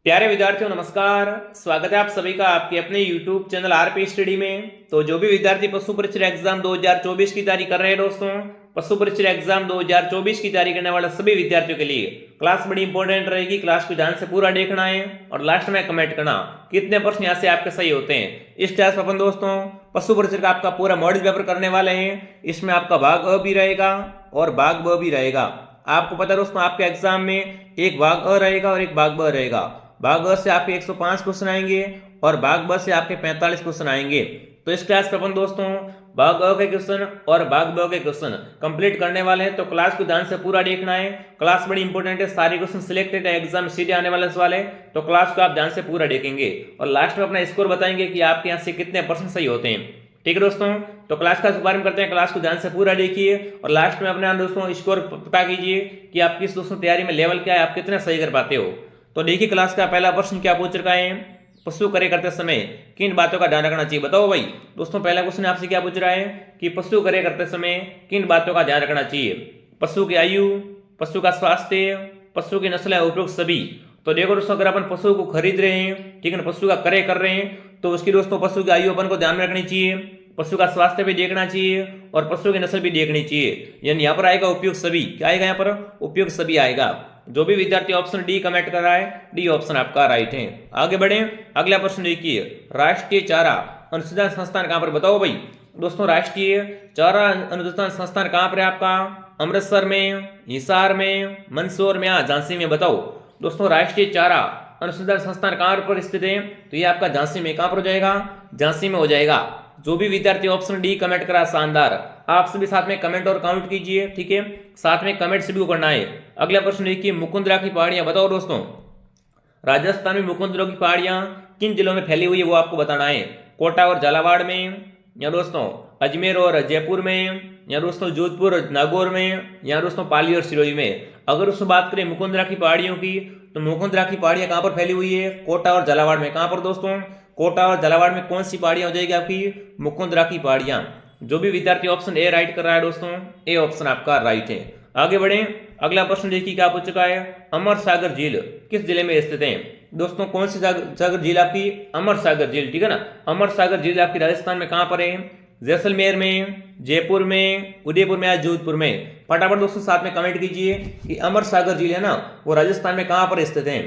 प्यारे विद्यार्थियों नमस्कार। स्वागत है आप सभी का आपके अपने YouTube चैनल आरपी स्टडी में। तो जो भी विद्यार्थी पशु परीक्षा एग्जाम 2024 की तैयारी कर रहे हैं दोस्तों, पशु परीक्षा एग्जाम 2024 की तैयारी करने वाले सभी विद्यार्थियों के लिए क्लास बड़ी इंपॉर्टेंट रहेगी। क्लास को ध्यान से पूरा देखना है और लास्ट में कमेंट करना कितने प्रश्न यहाँ से आपके सही होते हैं। इस क्लास में अपन दोस्तों पशु परीक्षा का आपका पूरा मॉडल पेपर करने वाले हैं। इसमें आपका भाग अ भी रहेगा और भाग ब भी रहेगा। आपको पता है दोस्तों आपके एग्जाम में एक भाग अ रहेगा और एक भाग ब रहेगा। भाग अ से आपके 105 क्वेश्चन आएंगे और भाग ब से आपके 45 क्वेश्चन आएंगे। तो इस क्लास पे अपन दोस्तों भाग अ के क्वेश्चन और भाग ब के क्वेश्चन कंप्लीट करने वाले हैं। तो क्लास को ध्यान से पूरा देखना है। क्लास बड़ी इंपॉर्टेंट है, सारे क्वेश्चन सिलेक्टेड है, एग्जाम सीधे आने वाले सवाल है। तो क्लास को आप ध्यान से पूरा देखेंगे और लास्ट में अपना स्कोर बताएंगे कि आपके यहाँ से कितने परसेंट सही होते हैं। ठीक है दोस्तों, तो क्लास का शुभारंभ करते हैं। क्लास को ध्यान से पूरा देखिए और लास्ट में अपने दोस्तों स्कोर पता कीजिए कि आपकी इस दोस्तों तैयारी में लेवल क्या है, आप कितना सही कर पाते हो। तो देखिए क्लास का पहला प्रश्न क्या पूछ रखा है, पशु करे करते समय किन बातों का ध्यान रखना चाहिए। बताओ भाई दोस्तों, पहला क्वेश्चन आपसे क्या पूछ रहा है कि पशु करे करते समय किन बातों का ध्यान रखना चाहिए। पशु की आयु, पशु का स्वास्थ्य, पशु की नस्ल है, उपरोक्त सभी। तो देखो दोस्तों, अगर अपन पशु को खरीद रहे हैं, ठीक है ना, पशु का क्रय कर रहे हैं, तो उसकी दोस्तों पशु की आयु अपन को ध्यान में रखनी चाहिए, पशु का स्वास्थ्य भी देखना चाहिए और पशु की नस्ल भी देखनी चाहिए। यानी यहाँ पर आएगा उपयुक्त सभी। क्या आएगा यहाँ पर? उपयुक्त सभी आएगा। जो भी विद्यार्थी ऑप्शन डी कमेंट कर रहा है, डी ऑप्शन आपका राइट है। आगे बढ़े, अगला प्रश्न देखिए, राष्ट्रीय चारा अनुसंधान संस्थान कहाँ पर। बताओ भाई दोस्तों, राष्ट्रीय चारा अनुसंधान संस्थान कहाँ पर है आपका? अमृतसर में, हिसार में, मंदसौर में या झांसी में। बताओ दोस्तों, राष्ट्रीय चारा अनुसंधान संस्थान कहाँ पर स्थित है? तो ये आपका झांसी में। कहाँ पर हो जाएगा? झांसी में हो जाएगा। जो भी विद्यार्थी ऑप्शन डी कमेंट करा, शानदार। आप सभी साथ में कमेंट और काउंट कीजिए, ठीक है, साथ में कमेंट सभी को करना है। अगला प्रश्न देखिए, मुकुंदरा की पहाड़ियां। बताओ दोस्तों, राजस्थान में मुकुंदरा की पहाड़ियां किन जिलों में फैली हुई है वो आपको बताना है। कोटा और झालावाड़ में, या दोस्तों अजमेर और जयपुर में, या दोस्तों जोधपुर और नागौर में, या दोस्तों पाली और सिरोही में। अगर उसमें बात करें मुकुंदरा की पहाड़ियों की, तो मुकुंदरा की पहाड़ियां कहां पर फैली हुई है? कोटा और झालावाड़ में। कहां पर दोस्तों? कोटा और झालावाड़ में। कौन सी पहाड़ियां हो जाएगी आपकी? मुकुंदरा की पहाड़ियां। जो भी विद्यार्थी ऑप्शन ए राइट कर रहा है दोस्तों, ए ऑप्शन आपका राइट है। आगे बढ़े, अगला प्रश्न देखिए क्या पूछ चुका है, अमर सागर झील किस जिले में स्थित है। दोस्तों कौन सी सागर झील आपकी? अमर सागर झील, ठीक है ना। अमर सागर झील आपकी राजस्थान में कहां पर है? जैसलमेर में, जयपुर में, उदयपुर में या जोधपुर में। फटाफट दोस्तों साथ में कमेंट कीजिए कि अमर सागर झील है ना, वो राजस्थान में कहां पर स्थित है।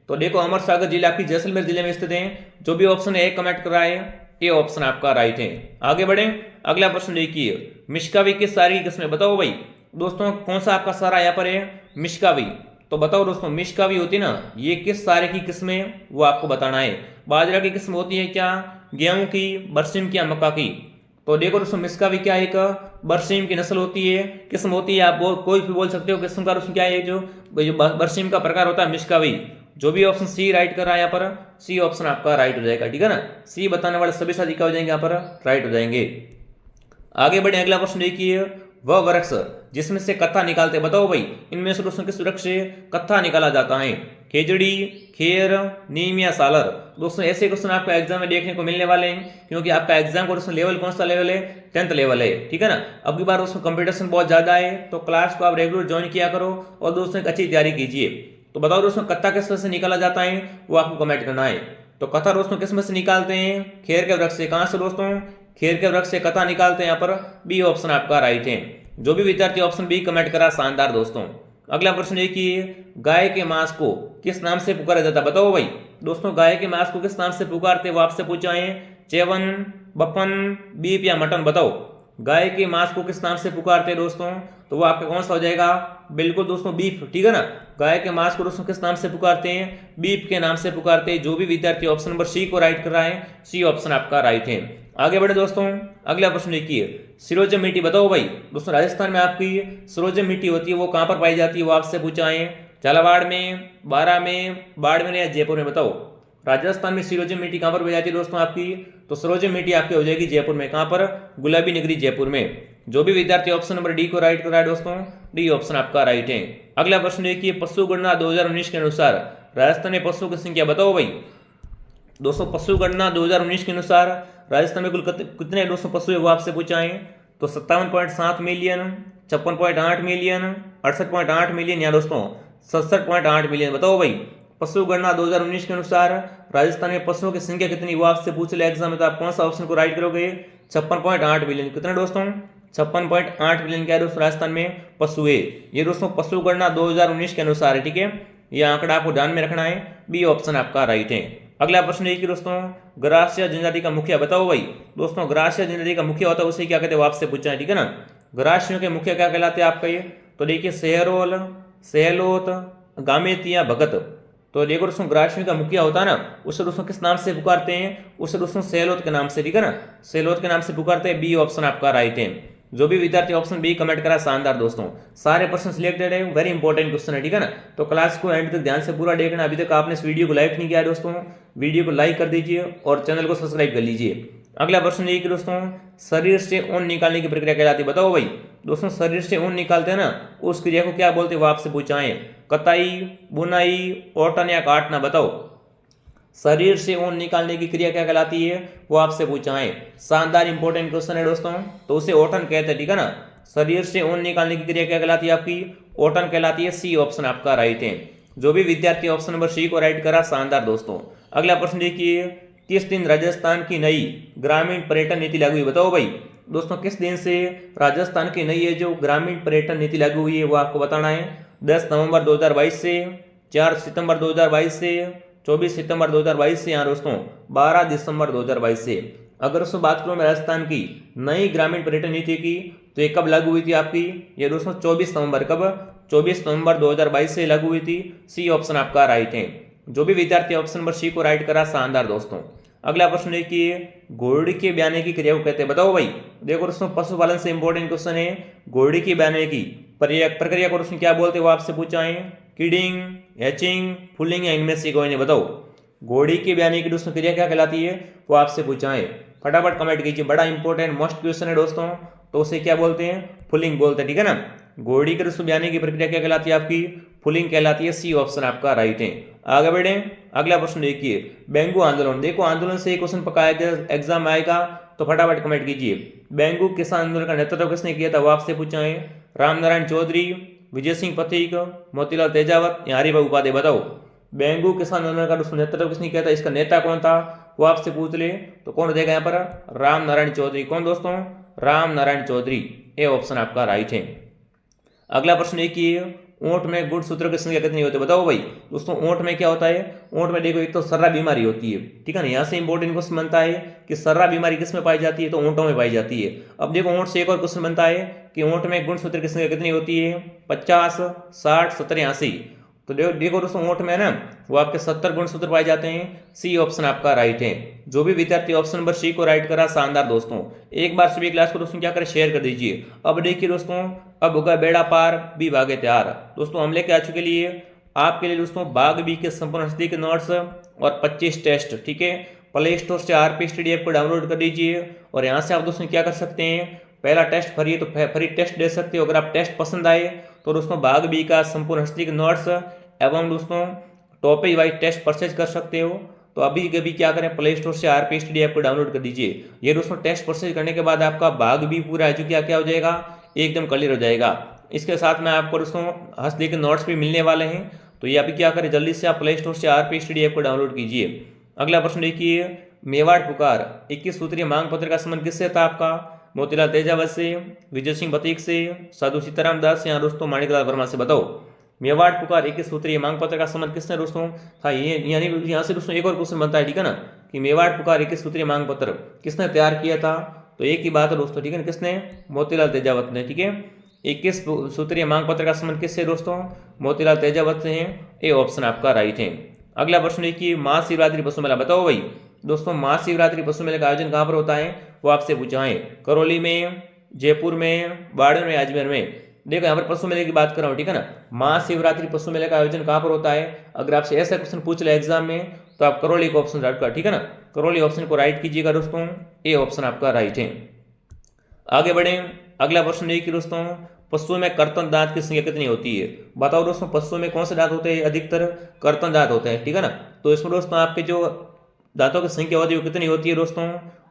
तो देखो अमर सागर झील आपकी जैसलमेर जिले में स्थित है। जो भी ऑप्शन ए कमेंट कर रहा है, ये ऑप्शन आपका राइट है। आगे बढ़े, अगला प्रश्न देखिए, मिश्कावी किस सारी की किस्म है। बताओ भाई दोस्तों, कौन सा आपका सारा यहाँ पर है? मिश्कावी। तो बताओ दोस्तों, मिश्कावी होती है ना, ये किस सारे की किस्म है वो आपको बताना है। बाजरा की किस्म होती है क्या? गेहूं की, बरसीम की या मक्का की। तो देखो दोस्तों, मिश्कावी क्या है? एक बरसीम की नस्ल होती है, किस्म होती है। आप कोई भी बोल सकते हो किस्म का। उसमें क्या है? जो बरसीम का प्रकार होता है मिश्कावी। जो भी ऑप्शन सी राइट कर रहा है यहाँ पर, सी ऑप्शन आपका राइट हो जाएगा, ठीक है ना। सी बताने वाले सभी साथी क्या हो जाएंगे यहाँ पर? राइट हो जाएंगे। आगे बढ़े, अगला प्रश्न देखिए, वह वृक्ष जिसमें से कत्था निकालते। बताओ भाई इनमें से दोस्तों किस वृक्ष से कत्था निकाला जाता है? खेजड़ी, खेर, नीम या सालर। दोस्तों ऐसे क्वेश्चन आपको एग्जाम में देखने को मिलने वाले हैं, क्योंकि आपका एग्जाम का दोस्तों लेवल कौन सा लेवल है? 10th लेवल है, ठीक है ना। अब की बार दोस्तों कंपटीशन बहुत ज्यादा है, तो क्लास को आप रेगुलर ज्वाइन किया करो और दोस्तों एक अच्छी तैयारी कीजिए। तो बताओ दोस्तों, कत्था किस वजह से निकाला जाता है वो आपको कमेंट करना है। तो कत्था दोस्तों किस में से निकालते हैं? खेर के वृक्ष से। कहां से दोस्तों? खेर के वृक्ष से कत्था निकालते हैं। यहाँ पर बी ऑप्शन आपका राइट है। जो भी विद्यार्थी ऑप्शन बी कमेंट करा, शानदार दोस्तों। अगला प्रश्न देखिए, गाय के मांस को किस नाम से पुकारा जाता है। बताओ भाई दोस्तों, गाय के मांस को किस नाम से पुकारते वो आपसे पूछा है। चेवन, बफन, बीफ या मटन। बताओ गाय के मांस को किस नाम से पुकारते हैं दोस्तों, तो वो आपका कौन सा हो जाएगा? बिल्कुल दोस्तों बीफ, ठीक है ना। गाय के मांस को दोस्तों किस नाम से पुकारते हैं? बीफ के नाम से पुकारते हैं। जो भी विद्यार्थी ऑप्शन नंबर सी को राइट कर रहा है, सी ऑप्शन आपका राइट है। आगे बढ़े दोस्तों, अगला प्रश्न देखिए, सिरोजम मिट्टी। बताओ भाई दोस्तों, राजस्थान में आपकी सिरोजम मिट्टी होती है, वो कहां पर पाई जाती है वो आपसे पूछा है। झालावाड़ में, बारा में, बाड़मेर या जयपुर में। बताओ राजस्थान में सिरोजम मिट्टी कहां पर पाई जाती है दोस्तों आपकी? तो सिरोजम मिट्टी आपकी हो जाएगी जयपुर में। कहां पर? गुलाबी नगरी जयपुर में। जो भी विद्यार्थी ऑप्शन नंबर डी को राइट कर रहा है दोस्तों, डी ऑप्शन आपका राइट है। अगला प्रश्न देखिए, पशु गणना 2019 के अनुसार राजस्थान में पशु की संख्या। बताओ भाई दोस्तों, पशु गणना 2019 के अनुसार राजस्थान में कुल कितने दोस्तों पशु है वो आपसे पूछा है। तो 57.7 मिलियन, 56.8 मिलियन, 68.8 मिलियन या दोस्तों 67.8 मिलियन। बताओ भाई पशु गणना 2019 के अनुसार राजस्थान में पशुओं की संख्या कितनी, वो आपसे पूछ ले एग्जाम में, तो आप कौन सा ऑप्शन को राइट करोगे? 56.8 बिलियन। कितने दोस्तों? 56.8 बिलियन क्या है दोस्तों राजस्थान में पशु है। ये दोस्तों पशु गणना 2019 के अनुसार है, ठीक है। ये आंकड़ा आपको ध्यान में रखना है, बी ऑप्शन आपका राइट है। अगला प्रश्न है कि दोस्तों ग्रास्य जनजाति का मुखिया बताओ भाई। दोस्तों ग्रास्य जनजाति का मुखिया होता है उसे क्या कहते हैं, वो आपसे पूछा है, ठीक है ना। ग्रासियों के मुखिया क्या कहलाते हैं आपका ये, तो देखिए सेहरोल, सेहलोत, गामेतिया, भगत। तो देखो दोस्तों ग्रासियों का मुखिया होता है ना, उसे दोस्तों किस नाम से पुकारते हैं, उसे दोस्तों सेहलोत के नाम से, ठीक है ना, सेहलोत के नाम से पुकारते हैं। बी ऑप्शन आपका राइट है। जो भी विद्यार्थी ऑप्शन बी कमेंट करा शानदार दोस्तों, सारे प्रश्न सिलेक्टेड है, वेरी इंपॉर्टेंट क्वेश्चन है, ठीक है ना। तो क्लास को एंड तक ध्यान से पूरा देखना। अभी तक आपने इस वीडियो को लाइक नहीं किया दोस्तों, वीडियो को लाइक कर दीजिए और चैनल को सब्सक्राइब कर लीजिए। अगला प्रश्न ये कि दोस्तों शरीर से ऊन निकालने की प्रक्रिया कहलाती है, बताओ भाई। दोस्तों शरीर से ऊन निकालते हैं ना, उस क्रिया को क्या बोलते हैं, वो आपसे पूछा है। कताई, बुनाई, ओटन या काटना, बताओ। शरीर से ऊन निकालने की क्रिया क्या कहलाती है, वो आपसे पूछा है। शानदार इंपॉर्टेंट क्वेश्चन है दोस्तों, तो उसे ओटन कहते हैं, ठीक है ना। शरीर से ऊन निकालने की क्रिया क्या कहलाती है आपकी, ओटन कहलाती है। सी ऑप्शन आपका राइट है। जो भी विद्यार्थी ऑप्शन नंबर सी को राइट करा शानदार दोस्तों। अगला प्रश्न देखिए, किस दिन राजस्थान की नई ग्रामीण पर्यटन नीति लागू हुई, बताओ भाई। दोस्तों किस दिन से राजस्थान की नई जो ग्रामीण पर्यटन नीति लागू हुई है, वो आपको बताना है। 10 नवंबर 2022 से, 4 सितंबर 2022 से, 24 सितंबर 2022 से, यहाँ दोस्तों 12 दिसंबर 2022 से। अगर उसमें बात करूँ मैं राजस्थान की नई ग्रामीण पर्यटन नीति की, तो ये कब लागू हुई थी आपकी, ये दोस्तों 24 नवंबर, कब, 24 नवंबर 2022 से लागू हुई थी। सी ऑप्शन आपका राइट है। जो भी विद्यार्थी ऑप्शन नंबर सी को राइट करा शानदार दोस्तों। अगला प्रश्न है कि घोड़ी के ब्याने की क्रिया को कहते हैं, बताओ भाई। देखो दोस्तों पशुपालन से इंपॉर्टेंट क्वेश्चन है। घोड़ी के ब्याने की प्रक्रिया को दोस्तों क्या बोलते हैं, वो आपसे पूछा है। किडिंग, हैचिंग, फुलिंग या इनमें से कोई नहीं, बताओ। घोड़ी के ब्याने की दोस्तों क्रिया क्या कहलाती है, वो आपसे पूछा है। फटाफट कमेंट कीजिए, बड़ा इंपॉर्टेंट मोस्ट क्वेश्चन है दोस्तों। तो उसे क्या बोलते हैं, फुलिंग बोलते हैं, ठीक है ना। घोड़ी के दोस्तों ब्याने की प्रक्रिया क्या कहलाती है आपकी, फुलिंग कहलाती है। सी ऑप्शन आपका राइट है। आगे बढ़े, अगला प्रश्न देखिए, बेंगू आंदोलन। देखो आंदोलन से एक क्वेश्चन पकाया गया, एग्जाम आएगा, तो फटाफट कमेंट कीजिए। बेंगू किसान आंदोलन का नेतृत्व किसने किया था, वो आपसे पूछा है। रामनारायण चौधरी, विजय सिंह पथिक, मोतीलाल तेजावत या हरिभाई उपाध्याय, बताओ। बेंगू किसान आंदोलन का दोस्तों नेतृत्व किसने किया था, इसका नेता कौन था, वो आपसे पूछ ले, तो कौन देगा यहाँ पर, रामनारायण चौधरी। कौन दोस्तों, रामनारायण चौधरी। ए ऑप्शन आपका राइट है। अगला प्रश्न एक ही, ऊंट में गुणसूत्र की संख्या कितनी होती है, बताओ भाई। दोस्तों ऊंट में क्या होता है, ऊंट में देखो एक तो सर्रा बीमारी होती है, ठीक है ना। यहाँ से इंपॉर्टेंट क्वेश्चन बनता है कि सर्रा बीमारी किस में पाई जाती है, तो ऊंटों में पाई जाती है। अब देखो ऊंट से एक और क्वेश्चन बनता है कि ऊंट में गुणसूत्र की संख्या कितनी होती है, 50, 60, 70, 80। तो देखो दोस्तों ऊंट में ना वो आपके 70 गुणसूत्र पाए जाते हैं। सी ऑप्शन आपका राइट है। जो भी विद्यार्थी ऑप्शन नंबर सी को राइट करा शानदार दोस्तों। एक बार सभी क्लास को दोस्तों क्या करें, शेयर कर दीजिए। अब देखिए दोस्तों, अब होगा बेड़ा पार, बी भागे तैयार। दोस्तों हम लेके आ चुके लिए आपके लिए दोस्तों बाग बी के संपूर्ण हस्ती के नोट्स और 25 टेस्ट, ठीक है। प्ले स्टोर से आरपी स्टडी ऐप को डाउनलोड कर लीजिए और यहाँ से आप दोस्तों क्या कर सकते हैं, पहला टेस्ट फ्री है तो फ्री टेस्ट दे सकते हो। अगर आप टेस्ट पसंद आए तो दोस्तों बाग बी का संपूर्ण हस्ती के नोट्स एवं दोस्तों टॉपिक वाइज टेस्ट परचेज कर सकते हो। तो अभी कभी क्या करें, प्ले स्टोर से आरपी स्टडी ऐप को डाउनलोड कर दीजिए। ये दोस्तों टेस्ट परचेज करने के बाद आपका बाग बी पूरा है जो क्या हो जाएगा, एकदम क्लियर हो जाएगा। इसके साथ में आपको दोस्तों हंसदे के नोट्स भी मिलने वाले हैं। तो ये अभी क्या करें, जल्दी से आप प्ले स्टोर से आरपी स्टडी ऐप को डाउनलोड कीजिए। अगला प्रश्न देखिए, मेवाड़ पुकार 21 सूत्रीय मांग पत्र का संबंध किससे था आपका, मोतीलाल तेजावत से, विजय सिंह पथिक से, साधु सीताराम दास या दोस्तों माणिकलाल वर्मा से, बताओ। मेवाड़ पुकार 21 सूत्रीय मांग पत्र का संबंध किसने दोस्तों था, ये यानी यहाँ से दोस्तों एक और क्वेश्चन बनता है, ठीक है ना, कि मेवाड़ पुकार 21 सूत्रीय मांग पत्र किसने तैयार किया था। तो एक ही बात है दोस्तों, ठीक है, किसने, मोतीलाल तेजावत ने, ठीक है। 21 सूत्रीय मांग पत्र का संबंध किससे दोस्तों, मोतीलाल तेजावत से है। ए ऑप्शन आपका राइट है। अगला प्रश्न है कि महाशिवरात्रि पशु मेला, बताओ भाई। दोस्तों महाशिवरात्रि पशु मेले का आयोजन कहाँ पर होता है, वो आपसे पूछा है। करौली में, जयपुर में, बाड़मेर में, अजमेर में। देखो यहाँ पर पशु मेले की बात कर रहा हूँ, ठीक है ना। महाशिवरात्रि पशु मेले का आयोजन कहाँ पर होता है, अगर आपसे ऐसा क्वेश्चन पूछ ले एग्जाम में तो आप करौली को ऑप्शन राइट कर, ठीक है ना। करौली ऑप्शन को राइट कीजिएगा दोस्तों, ए ऑप्शन आपका राइट है। आगे बढ़े, अगला प्रश्न है कि दोस्तों पशुओं में कर्तन दांत की संख्या कितनी होती है, बताओ दोस्तों। पशुओं में कौन से दांत होते हैं, अधिकतर कर्तन दांत होते हैं, ठीक है ना। तो इसमें दोस्तों आपके जो दांतों की संख्या होती है वो कितनी होती है दोस्तों,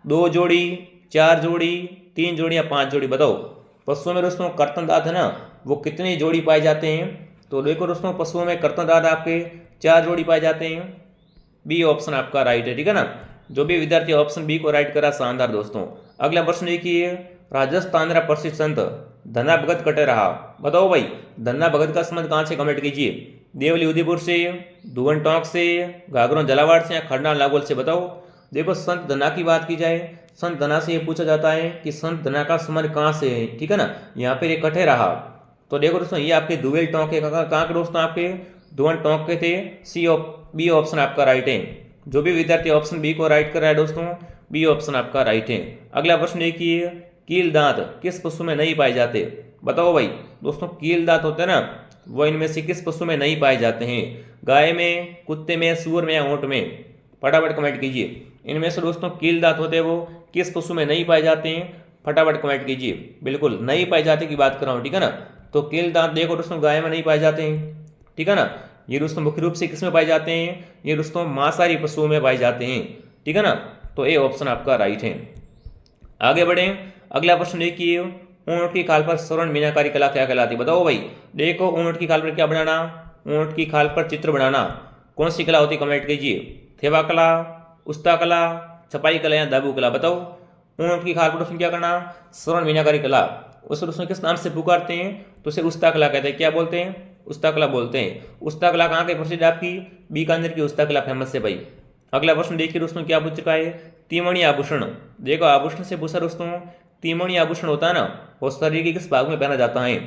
2 जोड़ी, 4 जोड़ी, 3 जोड़ी या 5 जोड़ी, बताओ। पशुओं में दोस्तों कर्तन दांत है ना वो कितनी जोड़ी पाए जाते हैं। तो देखो दोस्तों पशुओं में कर्तन दांत आपके 4 जोड़ी पाए जाते हैं। बी ऑप्शन आपका राइट है, ठीक है ना। जो भी विद्यार्थी ऑप्शन बी को राइट करा शानदार दोस्तों। अगला प्रश्न देखिए, राजस्थान रा प्रसिद्ध संत धन्ना भगत कटे रहा। बताओ भाई, धन्ना भगत का संबंध कहाँ से, कमेंट कीजिए। देवली उदयपुर से, धुवन टोंक से, घाघरों झालावाड़ से या खरना नागौल से। बताओ। देखो संत धन्ना की बात की जाए, संत धन्ना से ये पूछा जाता है कि संत धन्ना का संबंध कहाँ से है, ठीक है ना। यहाँ पे ये कटे रहा, तो देखो दोस्तों ये आपके दुबेल टोंक के, कहाँ के दोस्तों, आपके धुवन टोंक के थे। बी ऑप्शन आपका राइट है। जो भी विद्यार्थी ऑप्शन बी को राइट कर रहा है दोस्तों, बी ऑप्शन आपका राइट है। अगला प्रश्न देखिए, कील दांत किस पशु में नहीं पाए जाते। बताओ भाई दोस्तों, कील दांत होते हैं ना, वो इनमें से किस पशु में नहीं पाए जाते हैं। गाय में, कुत्ते में, सूअर में या ऊंट में। फटाफट कमेंट कीजिए। इनमें से दोस्तों कील दांत होते हैं वो किस पशु में नहीं पाए जाते हैं, फटाफट कमेंट कीजिए। बिल्कुल नहीं पाए जाते की बात कर रहा हूँ, ठीक है ना। तो कील दांत देखो दोस्तों गाय में नहीं पाए जाते हैं, ठीक है ना। ये दोस्तों मुख्य रूप से किस में पाए जाते हैं, ये दोस्तों मांसाहारी पशुओं में पाए जाते हैं, ठीक है ना। तो ए ऑप्शन आपका राइट है। आगे बढ़े, अगला प्रश्न देखिए, ऊंट की खाल पर श्रवण मीनाकारी कला क्या कहलाती। बताओ भाई। देखो ऊंट की खाल पर क्या बनाना, ऊंट की खाल पर चित्र बनाना कौन सी कला होती, कमेंट कीजिए। थेवा कला, उस्ता कला, छपाई कला या दाबू कला। बताओ। ऊंट की खाल पर दोस्तों क्या करना, श्रवण मीनाकारी कला। उसे दोस्तों किस नाम से पुकारते हैं, तो उसे उस्ता कला कहते हैं। क्या बोलते हैं, उस्ता कला बोलते हैं। उस्ता कला कहाँ के प्रसिद्ध आपकी, बीकानेर की उस्ता कला फेमस है भाई। अगला प्रश्न देखिए दोस्तों क्या पूछ चुका है, तिमणी आभूषण। देखो आभूषण से पूछा दोस्तों, तिमणी आभूषण होता है ना, वो शरीर के किस भाग में पहना जाता है।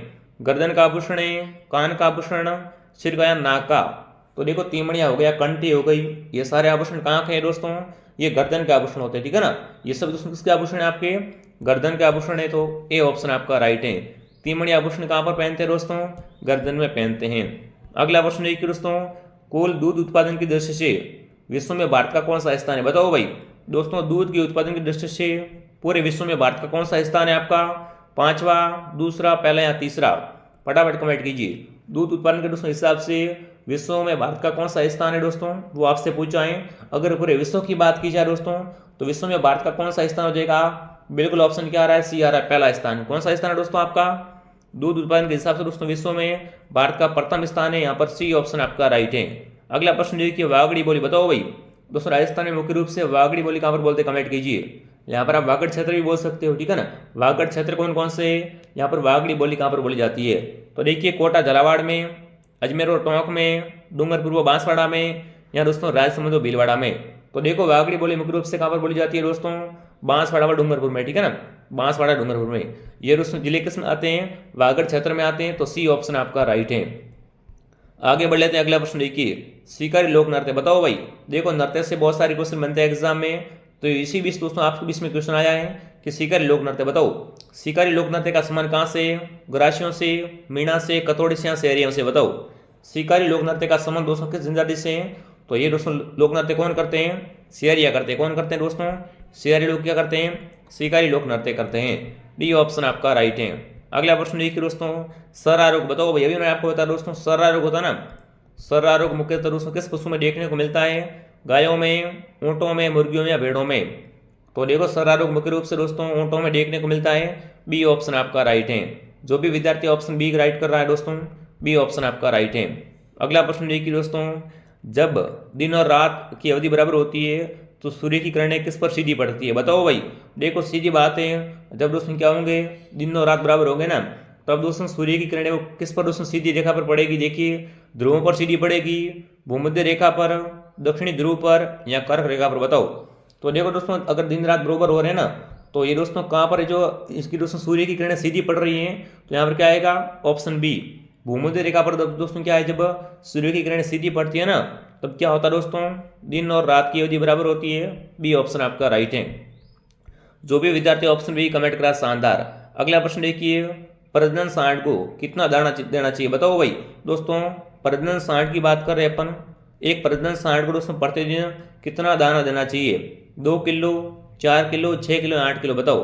गर्दन का आभूषण है, कान का आभूषण, सिर का या नाक का। तो देखो तिमणिया हो गया, कंठी हो गई, ये सारे आभूषण कहाँ के हैं दोस्तों, ये गर्दन के आभूषण होते हैं, ठीक है ना। ये सब दोस्तों किसके आभूषण है, आपके गर्दन के आभूषण है। तो ए ऑप्शन आपका राइट है। तिमणी आभूषण कहाँ पर पहनते हैं दोस्तों, गर्दन में पहनते हैं। अगला प्रश्न देखिए दोस्तों, कुल दूध उत्पादन की दृष्टि से विश्व में भारत का कौन सा स्थान है। बताओ भाई दोस्तों, दूध के उत्पादन की दृष्टि से पूरे विश्व में भारत का कौन सा स्थान है आपका, पांचवा, दूसरा, पहला या तीसरा। फटाफट कमेंट कीजिए। दूध उत्पादन के दोस्तों हिसाब से विश्व में भारत का कौन सा स्थान है दोस्तों, वो आपसे पूछा है। अगर पूरे विश्व की बात की जाए दोस्तों, तो विश्व में भारत का कौन सा स्थान हो जाएगा, बिल्कुल ऑप्शन क्या आ रहा है, सी आ रहा है, पहला स्थान। कौन सा स्थान है दोस्तों आपका, दूध उत्पादन के हिसाब से दोस्तों विश्व में भारत का प्रथम स्थान है, यहाँ पर सी ऑप्शन आपका राइट है। अगला प्रश्न देखिए, वागड़ी बोली। बताओ भाई दोस्तों, राजस्थान में मुख्य रूप से वागड़ी बोली कहाँ पर बोलते हैं, कमेंट कीजिए। यहाँ पर आप वागड़ क्षेत्र भी बोल सकते हो, ठीक है ना। वागड़ क्षेत्र कौन कौन से, यहाँ पर वागड़ी बोली कहाँ पर बोली जाती है। तो देखिए कोटा झालावाड़ में, अजमेर और टोंक में, डूंगरपुर व बांसवाड़ा में, या दोस्तों राजसमंद और भीलवाड़ा में। तो देखो वागड़ी बोली मुख्य रूप से कहाँ पर बोली जाती है दोस्तों, बांसवाड़ा व डूंगरपुर में, ठीक है ना। बांसवाड़ा डूंगरपुर में ये दोस्तों जिले किस में आते हैं, वागड़ क्षेत्र में आते हैं। तो सी ऑप्शन आपका राइट है। आगे बढ़ लेते हैं, अगला प्रश्न देखिए, शिकारी लोक नृत्य। बताओ भाई, देखो नृत्य से बहुत सारे क्वेश्चन बनते हैं एग्जाम में, तो इसी बीच दोस्तों आपके बीच में क्वेश्चन आया है कि शिकारी लोक नृत्य। बताओ शिकारी लोक नृत्य का संबंध कहाँ से, ग्रासियों से, मीणा से, कतोड़ी से या शहरियों से। बताओ शिकारी लोक नृत्य का संबंध दोस्तों किस जनजाति से है। तो ये दोस्तों लोक नृत्य कौन करते हैं, शेरिया करते हैं। कौन करते हैं दोस्तों, शेरी लोग क्या करते हैं, शिकारी लोक नृत्य करते हैं। डी ऑप्शन आपका राइट है। अगला प्रश्न देखिए दोस्तों, सर्रा रोग। बताओ भाई, अभी मैंने आपको बताया दोस्तों, सर्रा रोग होता है ना, सर्रा रोग मुख्यतः दोस्तों किस पशु में देखने को मिलता है, गायों में, ऊँटों में, मुर्गियों में या भेड़ों में। तो देखो सर्रा रोग मुख्य रूप से दोस्तों ऊँटों में देखने को मिलता है। बी ऑप्शन आपका राइट है। जो भी विद्यार्थी ऑप्शन बी राइट कर रहा है दोस्तों, बी ऑप्शन आपका राइट है। अगला प्रश्न देखिए दोस्तों, जब दिन और रात की अवधि बराबर होती है तो सूर्य की किरणें किस पर सीधी पड़ती है। बताओ भाई, देखो सीधी बात है, जब दोस्तों क्या होंगे, दिन और रात बराबर होंगे ना, तब दोस्तों सूर्य की किरणें किस पर दोस्तों सीधी रेखा पर पड़ेगी। देखिए ध्रुवों पर सीधी पड़ेगी, भूमध्य रेखा पर, दक्षिणी ध्रुव पर या कर्क रेखा पर। बताओ। तो देखो दोस्तों अगर दिन रात बराबर हो रहे हैं ना, तो ये दोस्तों कहाँ पर जो इसकी दोस्तों सूर्य की किरणें सीधी पड़ रही हैं, तो यहाँ पर क्या आएगा, ऑप्शन बी, भूमध्य रेखा पर दोस्तों क्या है, जब सूर्य की किरणें सीधी पड़ती है ना, तब क्या होता है दोस्तों, दिन और रात की अवधि बराबर होती है। बी ऑप्शन आपका राइट है। जो भी विद्यार्थी ऑप्शन बी कमेंट करा शानदार। अगला प्रश्न देखिए, प्रजनन सांड को कितना दाना देना चाहिए। बताओ भाई दोस्तों, प्रजनन सांड की बात कर रहे हैं अपन, एक प्रजनन सांड को दोस्तों प्रतिदिन कितना दाना देना चाहिए, 2 किलो, 4 किलो, 6 किलो, 8 किलो। बताओ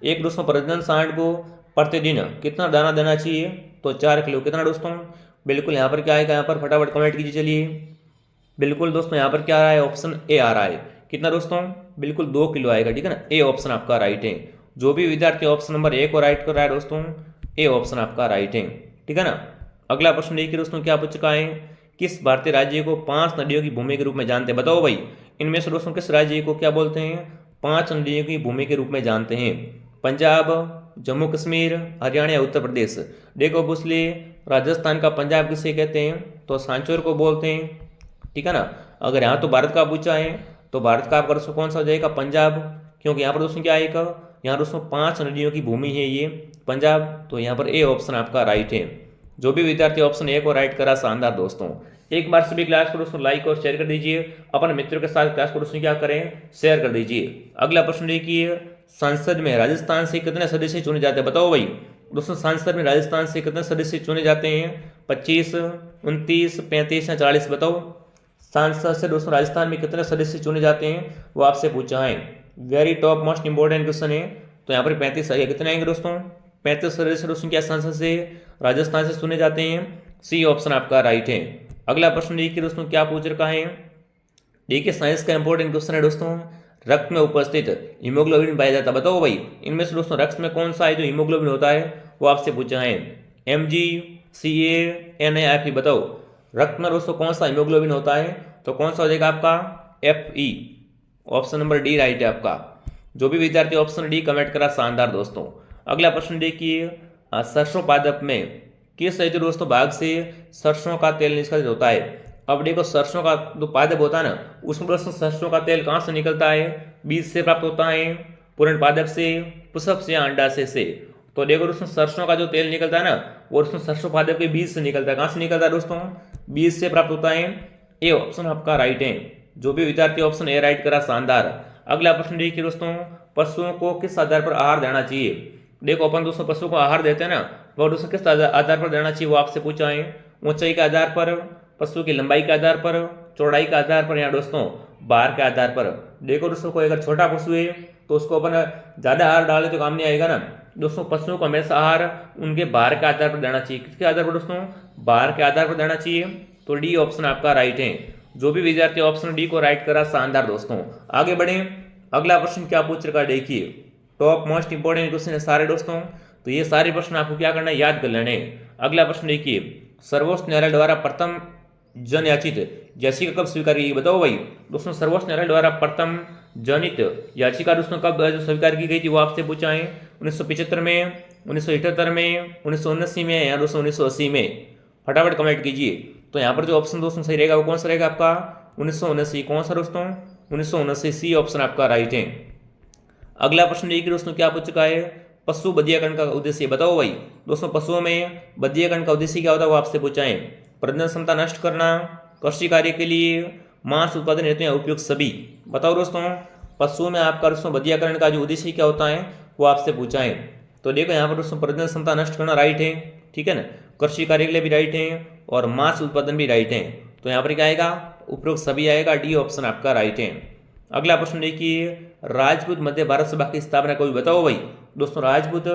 एक दोस्तों प्रजनन सांड को प्रतिदिन कितना दाना देना चाहिए, तो 4 किलो। कितना दोस्तों, बिल्कुल यहाँ पर क्या आएगा, यहाँ पर फटाफट कमेंट कीजिए। चलिए बिल्कुल दोस्तों यहाँ पर क्या आ रहा है, ऑप्शन ए आ रहा है। कितना दोस्तों, बिल्कुल 2 किलो आएगा, ठीक है ना। ए ऑप्शन आपका राइट है। जो भी विद्यार्थी ऑप्शन नंबर ए को राइट कर रहा है दोस्तों, ए ऑप्शन आपका राइट है, ठीक है ना। अगला प्रश्न देखिए दोस्तों क्या पूछ चुका है, किस भारतीय राज्य को 5 नदियों की भूमि के रूप में जानते हैं? बताओ भाई, इनमें से दोस्तों किस राज्य को क्या बोलते हैं? 5 नदियों की भूमि के रूप में जानते हैं। पंजाब, जम्मू कश्मीर, हरियाणा या उत्तर प्रदेश। देखो पूछले राजस्थान का पंजाब किसे कहते हैं? तो सांचौर को बोलते हैं, ठीक है ना। अगर यहाँ तो भारत का पूछा है तो भारत का आपका दोस्तों कौन सा हो जाएगा? पंजाब, क्योंकि यहाँ पर दोस्तों क्या आएगा? यहाँ दोस्तों 5 नदियों की भूमि है ये पंजाब, तो यहाँ पर ए ऑप्शन आपका राइट है। जो भी विद्यार्थी ऑप्शन ए को राइट करा, शानदार दोस्तों। एक बार सभी क्लास को दोस्तों लाइक और शेयर कर दीजिए, अपने मित्रों के साथ क्लास को दोस्तों क्या करें? शेयर कर दीजिए। अगला प्रश्न देखिए, संसद में राजस्थान से कितने सदस्य चुने जाते हैं? बताओ भाई दोस्तों, संसद में राजस्थान से कितने सदस्य चुने जाते हैं? 25, 29, 35 या 40? बताओ, संसद से दोस्तों राजस्थान में कितने सदस्य चुने जाते हैं, वो आपसे पूछा है। Very top most important question है। तो यहाँ पर 35 कितने आएंगे दोस्तों? 35 सदस्य दोस्तों क्या संसद से राजस्थान से चुने जाते हैं? सी ऑप्शन आपका राइट है। अगला प्रश्न देखिए दोस्तों, क्या पूछ रखा है? देखिए साइंस का इंपॉर्टेंट क्वेश्चन है दोस्तों, रक्त में उपस्थित हीमोग्लोबिन पाया जाता है। बताओ भाई, इनमें से दोस्तों रक्त में कौन सा है जो हीमोग्लोबिन होता है, वो आपसे पूछा है। Mg, Ca, Na, Fe? बताओ, रक्त में दोस्तों कौन सा हीमोग्लोबिन होता है? तो कौन सा हो जाएगा आपका? Fe। Option number D right है आपका। जो भी विद्यार्थी ऑप्शन डी कमेंट करा, शानदार दोस्तों। अगला प्रश्न देखिए, सरसों पादप में किस है जो दोस्तों भाग से सरसों का तेल निष्कासित होता है? अब देखो, सरसों का जो पादप होता है ना, उसमें दोस्तों सरसों का तेल कहाँ से निकलता है? बीज से प्राप्त होता है, पूर्ण पादप से, पुष्प से या अंडाशय से। तो देखो दोस्तों, सरसों का जो तेल निकलता है ना, वो दोस्तों सरसों पादप के बीज से निकलता है। कहाँ से निकलता है दोस्तों? बीज से प्राप्त होता है। ए ऑप्शन आपका राइट है। जो भी विद्यार्थी ऑप्शन ए राइट करा, शानदार। अगला प्रश्न देखिए दोस्तों, पशुओं को किस आधार पर आहार देना चाहिए? देखो अपन दोस्तों पशुओं को आहार देते हैं ना, वो दोस्तों किस आधार पर देना चाहिए, वो आपसे पूछा है। ऊंचाई के आधार पर, पशु की लंबाई के आधार पर, चौड़ाई के आधार पर, या दोस्तों भार के आधार पर। देखो दोस्तों, कोई अगर छोटा पशु है तो उसको अपन ज्यादा आहार डाले तो काम नहीं आएगा ना। दोस्तों पशुओं को हमेशा आहार उनके भार के आधार पर देना चाहिए। किसके आधार पर दोस्तों? भार के आधार पर देना चाहिए। तो डी ऑप्शन आपका राइट है। जो भी विद्यार्थी ऑप्शन डी को राइट करा, शानदार दोस्तों। आगे बढ़े, अगला प्रश्न क्या पूछ रखा है देखिए, टॉप मोस्ट इंपोर्टेंट क्वेश्चन है सारे दोस्तों। तो ये सारे प्रश्न आपको क्या करना है? याद कर लेने। अगला प्रश्न देखिए, सर्वोच्च न्यायालय द्वारा प्रथम जनयाचित याचिका कब स्वीकार की गई? बताओ भाई दोस्तों, सर्वोच्च न्यायालय द्वारा प्रथम जनित याचिका दोस्तों कब स्वीकार की गई थी, वो आपसे पूछा है। 1975 में, 1978 में, 1979 में, या दोस्तों 1980 में? फटाफट कमेंट कीजिए। तो यहाँ पर जो ऑप्शन दोस्तों सही रहेगा वो कौन सा रहेगा आपका? 1979। कौन सा दोस्तों? 1979। सी ऑप्शन आपका राइट है। अगला प्रश्न देखिए दोस्तों, क्या पूछ चुका है? पशु बधियाकरण का उद्देश्य बताओ भाई दोस्तों। पशुओं में बधियाकरण का उद्देश्य क्या होता है, वो आपसे पूछा है। प्रजनन क्षमता नष्ट करना, कृषि कार्य के लिए, मांस उत्पादन हेतु या उपयुक्त सभी? बताओ दोस्तों, पशुओं में आपका दोस्तों बधियाकरण का जो उद्देश्य क्या होता है, वो आपसे पूछा है। तो देखो यहाँ पर दोस्तों प्रजनन क्षमता नष्ट करना राइट है, ठीक है ना। कृषि कार्य के लिए भी राइट है, और मांस उत्पादन भी राइट है। तो यहाँ पर क्या आएगा? उपयुक्त सभी आएगा। डी ऑप्शन आपका राइट है। अगला प्रश्न देखिए, राजपूत मध्य भारत सभा की स्थापना कब हुई? बताओ भाई दोस्तों, राजपूत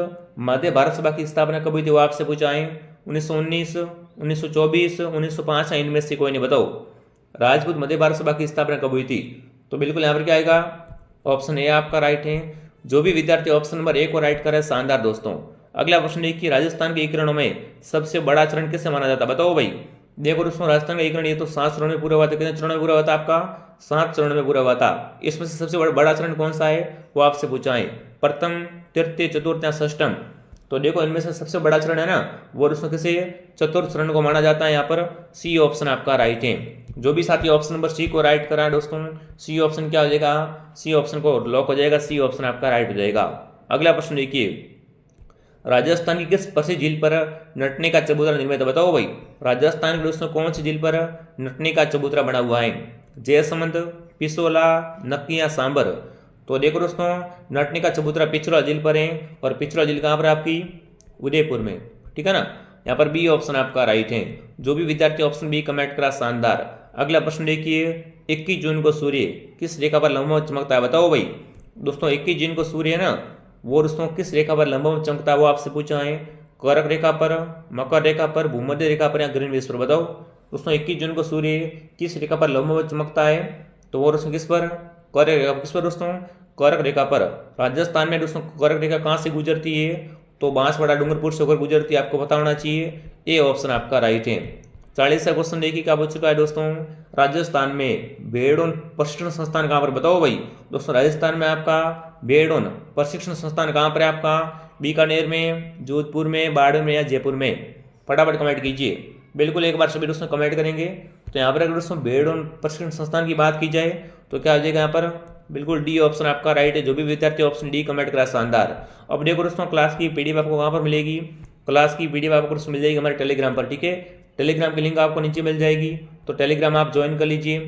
मध्य भारत सभा की स्थापना कब हुई थी, वो आपसे पूछा है। 1919, 1924, 1905 या इनमें से कोई नहीं? बताओ, राजपूत मध्य भारत सभा की स्थापना कब हुई थी? तो बिल्कुल यहाँ पर क्या आएगा? ऑप्शन ए आपका राइट है। जो भी विद्यार्थी ऑप्शन नंबर ए को राइट करे, शानदार दोस्तों। अगला प्रश्न देखिए, राजस्थान के एकीकरण में सबसे बड़ा चरण किसे माना जाता है? बताओ भाई। देखो दोस्तों, राजस्थान का एकीकरण ये तो 7 चरणों में पूरा हुआ था। कितने चरणों में पूरा हुआ था आपका? 7 चरणों में पूरा हुआ था। इसमें से सबसे बड़ा चरण कौन सा है, वो आपसे पूछा है। प्रथम, तृतीय, चतुर्थ या षष्टम? तो देखो इनमें से सबसे बड़ा चरण है ना, वो दोस्तों किसे? चतुर्थ चरण को माना जाता है। यहाँ पर सी ऑप्शन आपका राइट है। जो भी साथी ऑप्शन नंबर सी को राइट करा है दोस्तों, सी ऑप्शन क्या हो जाएगा? सी ऑप्शन को लॉक हो जाएगा। सी ऑप्शन आपका राइट हो जाएगा। अगला प्रश्न देखिए, राजस्थान की किस प्रसिद्ध झील पर नटने का चबूतरा निर्मित है? बताओ भाई, राजस्थान के दोस्तों कौन सी झील पर नटने का चबूतरा बना हुआ है? जयसमंद, पिछोला, नक्की या सांबर? तो देखो दोस्तों, नटने का चबूतरा पिछोला झील पर है, और पिछोला झील कहाँ पर आपकी? उदयपुर में, ठीक है ना। यहाँ पर बी ऑप्शन आपका राइट है। जो भी विद्यार्थी ऑप्शन बी कमेंट करा, शानदार। अगला प्रश्न देखिए, 21 जून को सूर्य किस रेखा पर लंबवत चमकता है? बताओ भाई दोस्तों, 21 जून को सूर्य है ना, वो दोस्तों किस रेखा पर लंबवत चमकता है, वो आपसे पूछा है। कर्क रेखा पर, मकर रेखा पर, भूमध्य रेखा पर, या ग्रीनविच पर? बताओ दोस्तों, 21 जून को सूर्य किस रेखा पर लंबवत चमकता है? तो वो दोस्तों किस पर? कर्क रेखा। किस पर दोस्तों? कर्क रेखा पर। राजस्थान में दोस्तों कर्क रेखा कहाँ से गुजरती है? तो बांसवाड़ा डूंगरपुर से होकर गुजरती है, आपको पता होना चाहिए। ए ऑप्शन आपका राइट है। 40 का क्वेश्चन देखिए क्या पूछ चुका है दोस्तों। राजस्थान में बेड़ोन प्रशिक्षण संस्थान कहाँ पर, बताओ भाई दोस्तों। राजस्थान में आपका बेड़ोन प्रशिक्षण संस्थान कहाँ पर है आपका, बीकानेर में, जोधपुर में, बाड़मेर में या जयपुर में। फटाफट कमेंट कीजिए। बिल्कुल एक बार सभी दोस्तों कमेंट करेंगे। तो यहाँ पर अगर दोस्तों बेड़ोन प्रशिक्षण संस्थान की बात की जाए तो क्या आ जाएगा यहाँ पर, बिल्कुल डी ऑप्शन आपका राइट है। जो भी विद्यार्थी ऑप्शन डी कमेंट करा शानदार। अब देखो दोस्तों क्लास की पीडीएफ आपको कहाँ पर मिलेगी, क्लास की पीडीएफ आपको दोस्तों मिल जाएगी हमारे टेलीग्राम पर, ठीक है। टेलीग्राम की लिंक आपको नीचे मिल जाएगी, तो टेलीग्राम आप ज्वाइन कर लीजिए,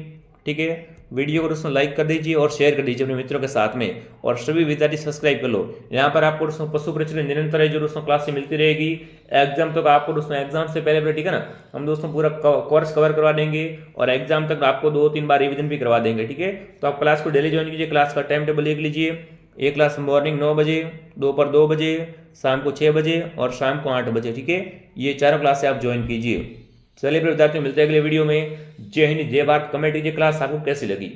ठीक है। वीडियो को दोस्तों लाइक कर दीजिए और शेयर कर दीजिए अपने मित्रों के साथ में, और सभी विद्यार्थी सब्सक्राइब कर लो। यहाँ पर आपको दोस्तों पशु प्रशिक्षण निरंतर है जो दोस्तों क्लास से मिलती रहेगी। एग्जाम तक आपको दोस्तों, एग्जाम से पहले, ठीक है ना, हम दोस्तों पूरा कोर्स कवर करवा देंगे और एग्जाम तक आपको 2-3 बार रिविजन भी करवा देंगे, ठीक है। तो आप क्लास को डेली ज्वाइन कीजिए। क्लास का टाइम टेबल देख लीजिए। एक क्लास मॉर्निंग 9 बजे, दोपहर 2 बजे, शाम को 6 बजे और शाम को 8 बजे, ठीक है। ये चारों क्लासें आप ज्वाइन कीजिए। चलिए फिर विद्यार्थियों मिलते हैं अगले वीडियो में। जय हिंद, जय भारत। कमेंट कीजिए क्लास आपको कैसी लगी।